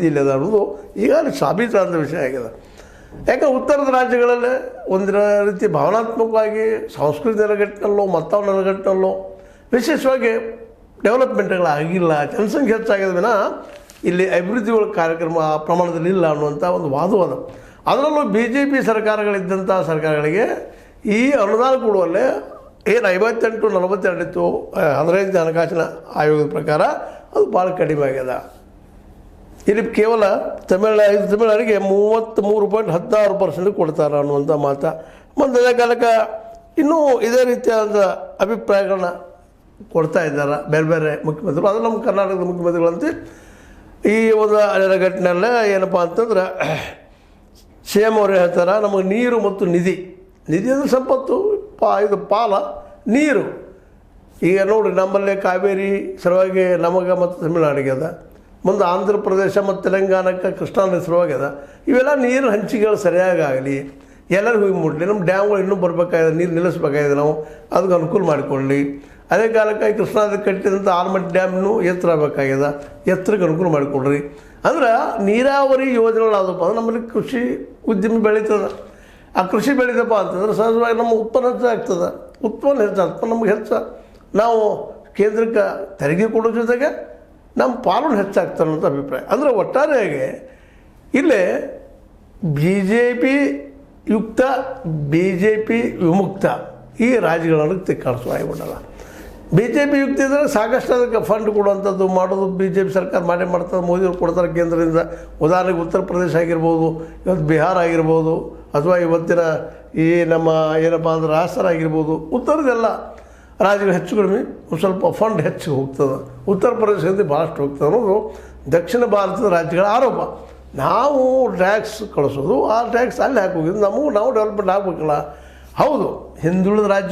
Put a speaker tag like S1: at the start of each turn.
S1: ಇಲ್ಲದ ಅನ್ನೋದು ಈಗಾಗಲೇ ಸಾಬೀತಾದ ವಿಷಯ ಆಗಿದೆ. ಯಾಕಂದ್ರೆ ಉತ್ತರದ ರಾಜ್ಯಗಳಲ್ಲಿ ಒಂದಿನ ರೀತಿ ಭಾವನಾತ್ಮಕವಾಗಿ ಸಂಸ್ಕೃತಿ ನೆಲೆಗಟ್ಟಿನಲ್ಲೋ ಮತ್ತವ ನೆಲೆಗಟ್ಟಿನಲ್ಲೋ ವಿಶೇಷವಾಗಿ ಡೆವಲಪ್ಮೆಂಟ್ಗಳಾಗಿಲ್ಲ, ಜನಸಂಖ್ಯೆ ಹೆಚ್ಚಾಗಿದೆ ವಿನ ಇಲ್ಲಿ ಅಭಿವೃದ್ಧಿಗಳ ಕಾರ್ಯಕ್ರಮ ಆ ಪ್ರಮಾಣದಲ್ಲಿ ಇಲ್ಲ ಅನ್ನುವಂಥ ಒಂದು ವಾದವಾದ. ಅದರಲ್ಲೂ BJP ಸರ್ಕಾರಗಳಿದ್ದಂಥ ಸರ್ಕಾರಗಳಿಗೆ ಈ ಅನುದಾನ ಕೊಡುವಲ್ಲೇ ಏನು 58-42 ಇತ್ತು 15 ಹಣಕಾಸಿನ ಆಯೋಗದ ಪ್ರಕಾರ ಅದು ಭಾಳ ಕಡಿಮೆ ಆಗ್ಯದ. ಇಲ್ಲಿ ಕೇವಲ ತಮಿಳುನಾಡಿಗೆ 33.16% ಕೊಡ್ತಾರೆ ಅನ್ನುವಂಥ ಮಾತು. ಮುಂದೆ ಕಾಲಕ್ಕೆ ಇನ್ನೂ ಇದೇ ರೀತಿಯಾದ ಅಭಿಪ್ರಾಯಗಳನ್ನ ಕೊಡ್ತಾ ಇದ್ದಾರೆ ಬೇರೆ ಬೇರೆ ಮುಖ್ಯಮಂತ್ರಿಗಳು. ಅದು ನಮ್ಮ ಕರ್ನಾಟಕದ ಮುಖ್ಯಮಂತ್ರಿಗಳಂತೆ ಈ ಒಂದು ನೆಲೆಗಟ್ಟಿನಲ್ಲೇ ಏನಪ್ಪ ಅಂತಂದ್ರೆ CM ಅವರು ಹೇಳ್ತಾರೆ, ನಮಗೆ ನೀರು ಮತ್ತು ನಿಧಿ ಅಂದರೆ ಸಂಪತ್ತು, ಇದು ಪಾಲ ನೀರು. ಈಗ ನೋಡಿ ನಮ್ಮಲ್ಲೇ ಕಾವೇರಿ ಸಲುವಾಗಿ ನಮಗೆ ಮತ್ತು ತಮಿಳುನಾಡಿಗೆ ಅದ, ಮುಂದೆ ಆಂಧ್ರ ಪ್ರದೇಶ ಮತ್ತು ತೆಲಂಗಾಣಕ್ಕೆ ಕೃಷ್ಣಾ ನದಿ ಸಲುವಾಗಿ ಅದ. ಇವೆಲ್ಲ ನೀರು ಹಂಚಿಕೆಗಳು ಸರಿಯಾಗಲಿ, ಎಲ್ಲರಿಗೂ ಹೋಗಿ ಮುಟ್ಲಿ. ನಮ್ಮ ಡ್ಯಾಮ್ಗಳು ಇನ್ನೂ ಬರಬೇಕಾಗಿದೆ, ನೀರು ನಿಲ್ಲಿಸಬೇಕಾಗಿದೆ, ನಾವು ಅದಕ್ಕೆ ಅನುಕೂಲ ಮಾಡಿಕೊಳ್ಳಿ. ಅದೇ ಕಾಲಕ್ಕೆ ಕೃಷ್ಣಾ ನದಿ ಕಟ್ಟಿದಂಥ ಆಲ್ಮಟ್ಟಿ ಡ್ಯಾಮ್ನು ಎತ್ತರ ಆಗಬೇಕಾಗಿದೆ, ಎತ್ತರಕ್ಕೆ ಅನುಕೂಲ ಮಾಡಿಕೊಡ್ರಿ. ಅಂದ್ರೆ ನೀರಾವರಿ ಯೋಜನೆಗಳಾದಪ್ಪ ಅಂದ್ರೆ ನಮ್ಮಲ್ಲಿ ಕೃಷಿ ಉದ್ಯಮ ಬೆಳೀತದೆ. ಆ ಕೃಷಿ ಬೆಳೀತಪ್ಪ ಅಂತಂದ್ರೆ ಸಹಜವಾಗಿ ನಮ್ಮ ಉತ್ಪನ್ನ ಹೆಚ್ಚಾಗ್ತದೆ. ಉತ್ಪನ್ನ ಹೆಚ್ಚಾಗ್ತದೆ, ನಮ್ಗೆ ನಾವು ಕೇಂದ್ರಕ್ಕೆ ತೆರಿಗೆ ಕೊಡೋ ಜೊತೆಗೆ ನಮ್ಮ ಪಾಲನೆ ಹೆಚ್ಚಾಗ್ತದೆ ಅನ್ನೋಂಥ ಅಭಿಪ್ರಾಯ. ಅಂದರೆ ಒಟ್ಟಾರೆಯಾಗಿ ಇಲ್ಲೇ BJP ಯುಕ್ತ BJP ವಿಮುಕ್ತ ಈ ರಾಜ್ಯಗಳನ್ನು ತಿಕ್ಕಾಡಿಸುವ ಆಗಿಬಿಡಲ್ಲ. BJP ಯುಕ್ತ ಇದ್ದರೆ ಸಾಕಷ್ಟು ಅದಕ್ಕೆ ಫಂಡ್ ಕೊಡುವಂಥದ್ದು ಮಾಡೋದು BJP ಸರ್ಕಾರ ಮಾಡ್ತದೆ. ಮೋದಿಯವರು ಕೊಡ್ತಾರೆ ಕೇಂದ್ರದಿಂದ. ಉದಾಹರಣೆಗೆ ಉತ್ತರ ಪ್ರದೇಶ ಆಗಿರ್ಬೋದು, ಇವತ್ತು ಬಿಹಾರ ಆಗಿರ್ಬೋದು, ಅಥವಾ ಇವತ್ತಿನ ಈ ನಮ್ಮ ಏನಪ್ಪ ಅಂದ್ರೆ ರಾಜಸ್ಥಾನ ಆಗಿರ್ಬೋದು, ಉತ್ತರದೆಲ್ಲ ರಾಜ್ಯಗಳು ಹೆಚ್ಚು ಕಡಿಮೆ ಒಂದು ಸ್ವಲ್ಪ ಫಂಡ್ ಹೆಚ್ಚು ಹೋಗ್ತದೆ. ಉತ್ತರ ಪ್ರದೇಶದಿಂದ ಭಾಳಷ್ಟು ಹೋಗ್ತದೆ ಅನ್ನೋದು ದಕ್ಷಿಣ ಭಾರತದ ರಾಜ್ಯಗಳ ಆರೋಪ. ನಾವು ಟ್ಯಾಕ್ಸ್ ಕಳಿಸೋದು, ಆ ಟ್ಯಾಕ್ಸ್ ಅಲ್ಲಿ ಹಾಕೋಗಿದ್ದು ನಾವು ಡೆವಲಪ್ಮೆಂಟ್ ಆಗಬೇಕಲ್ಲ. ಹೌದು, ಹಿಂದುಳಿದ ರಾಜ್ಯ